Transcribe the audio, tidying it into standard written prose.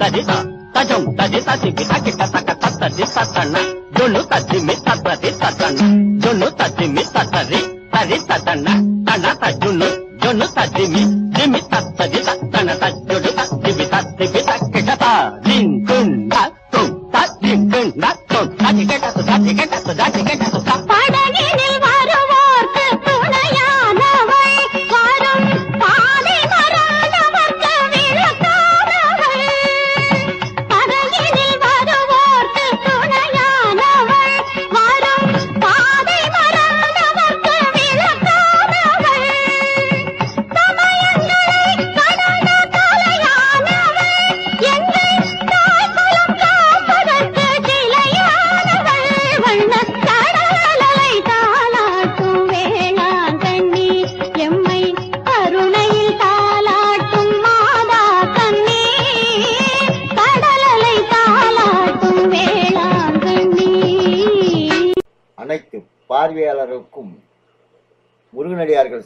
தரிதா தஜம் ததி ததி விதகி ததக தத்ததி தத்தன ஜொன்னு ததி மி தத்ததி தத்தன ஜொன்னு ததி மி தத்தரி தரி தத்தன தன தஜுன்னு ஜொன்னு ததி மி திமி தத்ததி தத்தன தஜுடு ததி விததி விதகி ததா ரின் குன் தத்து ததி குன் தத்து ததி கெட்டது ததி கெட்டது ததி கெட்டது படகினில் வருவோர்க்கு துணையானவள் வரும் பாதை மறந்தவர்க்கு விளக்கானவள் படகினில் வருவோர்க்கு துணையானவள் வரும் பாதை மறந்தவர்க்கு விளக்கானவள் சமயங்களை கடந்த தலையானவள் எங்கள் தாய்குலம் காப்பதற்கு சிலையானவள் வண்ணக் கடலலை தாலாட்டும் வேளாங்கண்ணி எம்மை கருணையில் தாலாட்டும் மாதா கண்ணி கடலலை தாலாட்டும் வேளாங்கண்ணி. அனைத்து பார்வையாளருக்கும் முருகனடியார்கள்